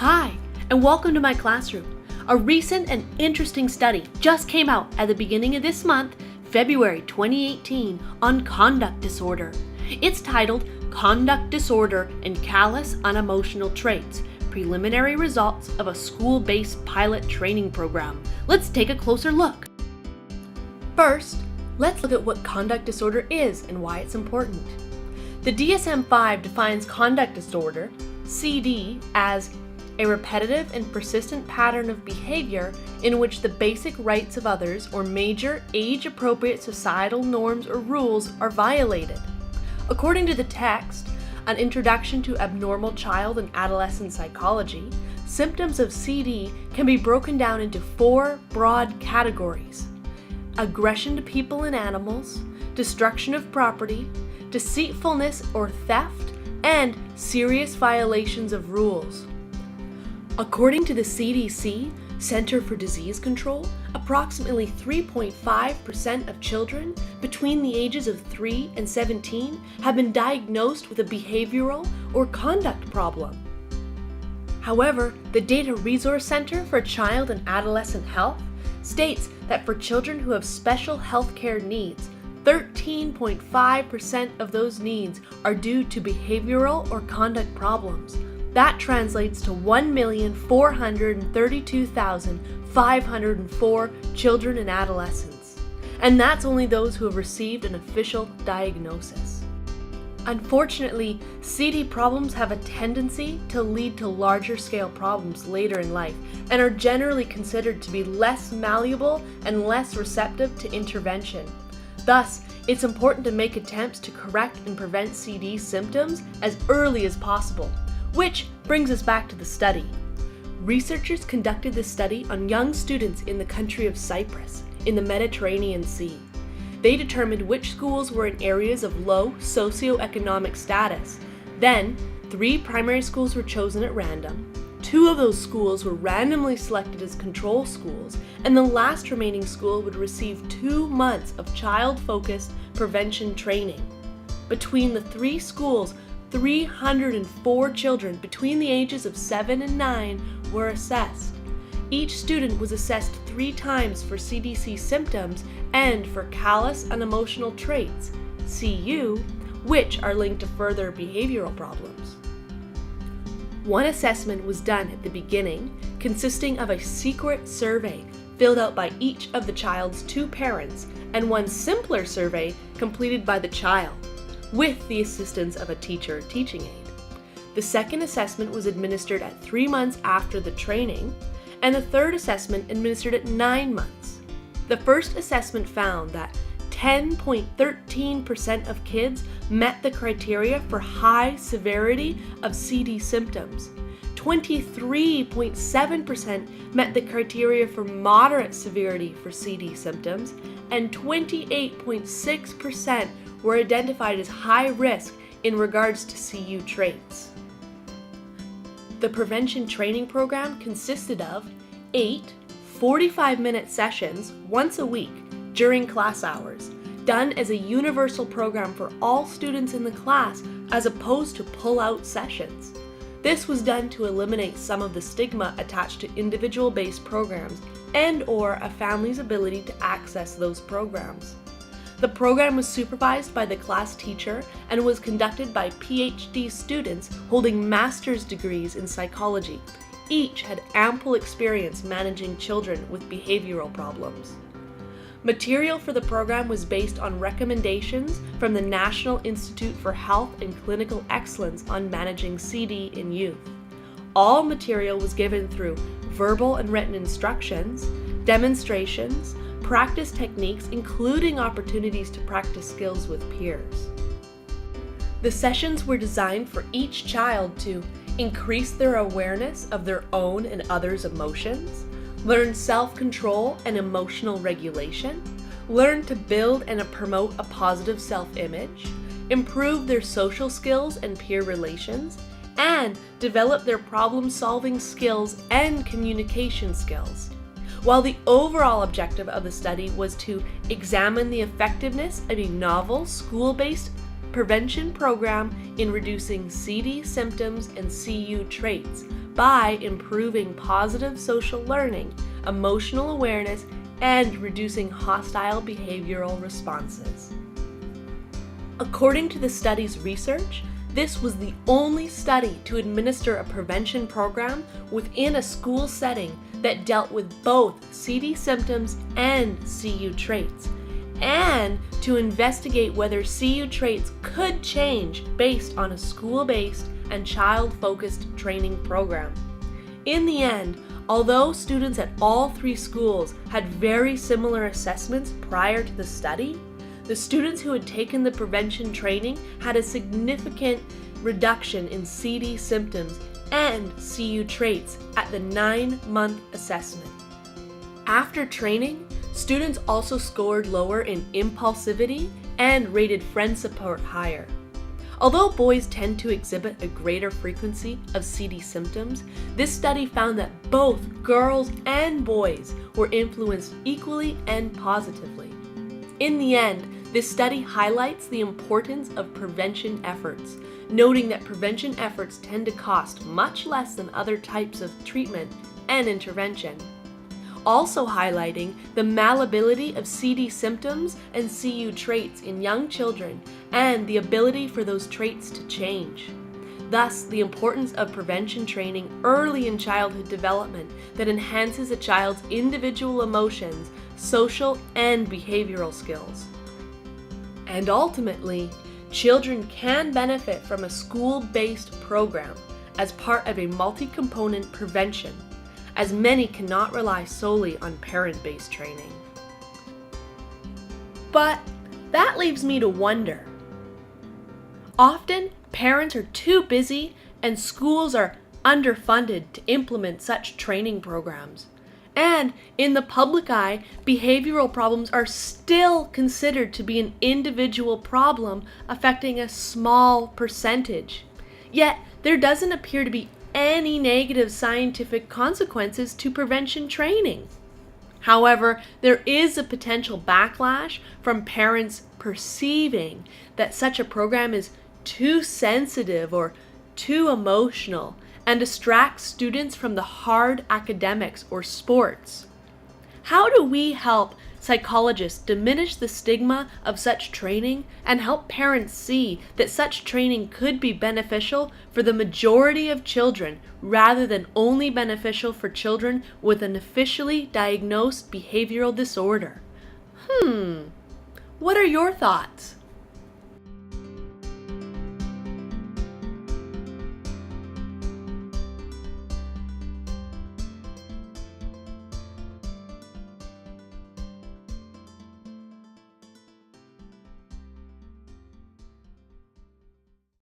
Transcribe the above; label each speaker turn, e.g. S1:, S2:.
S1: Hi, and welcome to my classroom. A recent and interesting study just came out at the beginning of this month, February 2018, on conduct disorder. It's titled Conduct Disorder and Callous Unemotional Traits, Preliminary Results of a School-Based Pilot Training Program. Let's take a closer look. First, let's look at what conduct disorder is and why it's important. The DSM-5 defines conduct disorder, CD, as a repetitive and persistent pattern of behavior in which the basic rights of others or major age-appropriate societal norms or rules are violated. According to the text, An Introduction to Abnormal Child and Adolescent Psychology, symptoms of CD can be broken down into four broad categories: aggression to people and animals, destruction of property, deceitfulness or theft, and serious violations of rules. According to the CDC, Center for Disease Control, approximately 3.5% of children between the ages of 3 and 17 have been diagnosed with a behavioral or conduct problem. However, the Data Resource Center for Child and Adolescent Health states that for children who have special healthcare needs, 13.5% of those needs are due to behavioral or conduct problems. That translates to 1,432,504 children and adolescents. And that's only those who have received an official diagnosis. Unfortunately, CD problems have a tendency to lead to larger scale problems later in life and are generally considered to be less malleable and less receptive to intervention. Thus, it's important to make attempts to correct and prevent CD symptoms as early as possible. Which brings us back to the study. Researchers conducted this study on young students in the country of Cyprus, in the Mediterranean Sea. They determined which schools were in areas of low socioeconomic status. Then, 3 primary schools were chosen at random. 2 of those schools were randomly selected as control schools, and the last remaining school would receive 2 months of child-focused prevention training. Between the 3 schools, 304 children between the ages of 7 and 9 were assessed. Each student was assessed 3 times for CDC symptoms and for callous unemotional traits, CU, which are linked to further behavioral problems. One assessment was done at the beginning, consisting of a secret survey filled out by each of the child's 2 parents, and one simpler survey completed by the child, with the assistance of a teacher or teaching aide. The second assessment was administered at 3 months after the training, and the third assessment administered at 9 months. The first assessment found that 10.13% of kids met the criteria for high severity of CD symptoms. 23.7% met the criteria for moderate severity for CD symptoms, and 28.6% were identified as high risk in regards to CU traits. The prevention training program consisted of 8 45-minute sessions once a week during class hours, done as a universal program for all students in the class as opposed to pull-out sessions. This was done to eliminate some of the stigma attached to individual-based programs and/or a family's ability to access those programs. The program was supervised by the class teacher and was conducted by PhD students holding master's degrees in psychology. Each had ample experience managing children with behavioral problems. Material for the program was based on recommendations from the National Institute for Health and Clinical Excellence on managing CD in youth. All material was given through verbal and written instructions, demonstrations, practice techniques, including opportunities to practice skills with peers. The sessions were designed for each child to increase their awareness of their own and others' emotions, learn self-control and emotional regulation, learn to build and promote a positive self-image, improve their social skills and peer relations, and develop their problem-solving skills and communication skills. While the overall objective of the study was to examine the effectiveness of a novel school-based prevention program in reducing CD symptoms and CU traits, by improving positive social learning, emotional awareness, and reducing hostile behavioral responses. According to the study's research, this was the only study to administer a prevention program within a school setting that dealt with both CD symptoms and CU traits, and to investigate whether CU traits could change based on a school-based and child-focused training program. In the end, although students at all 3 schools had very similar assessments prior to the study, the students who had taken the prevention training had a significant reduction in CD symptoms and CU traits at the 9-month assessment. After training, students also scored lower in impulsivity and rated friend support higher. Although boys tend to exhibit a greater frequency of CD symptoms, this study found that both girls and boys were influenced equally and positively. In the end, this study highlights the importance of prevention efforts, noting that prevention efforts tend to cost much less than other types of treatment and intervention. Also highlighting the malleability of CD symptoms and CU traits in young children and the ability for those traits to change. Thus, the importance of prevention training early in childhood development that enhances a child's individual emotions, social, and behavioral skills. And ultimately, children can benefit from a school-based program as part of a multi-component prevention, as many cannot rely solely on parent-based training. But that leaves me to wonder. Often, parents are too busy and schools are underfunded to implement such training programs. And in the public eye, behavioral problems are still considered to be an individual problem affecting a small percentage. Yet, there doesn't appear to be any negative scientific consequences to prevention training. However, there is a potential backlash from parents perceiving that such a program is too sensitive or too emotional and distracts students from the hard academics or sports. How do we help psychologists diminish the stigma of such training and help parents see that such training could be beneficial for the majority of children rather than only beneficial for children with an officially diagnosed behavioral disorder? What are your thoughts?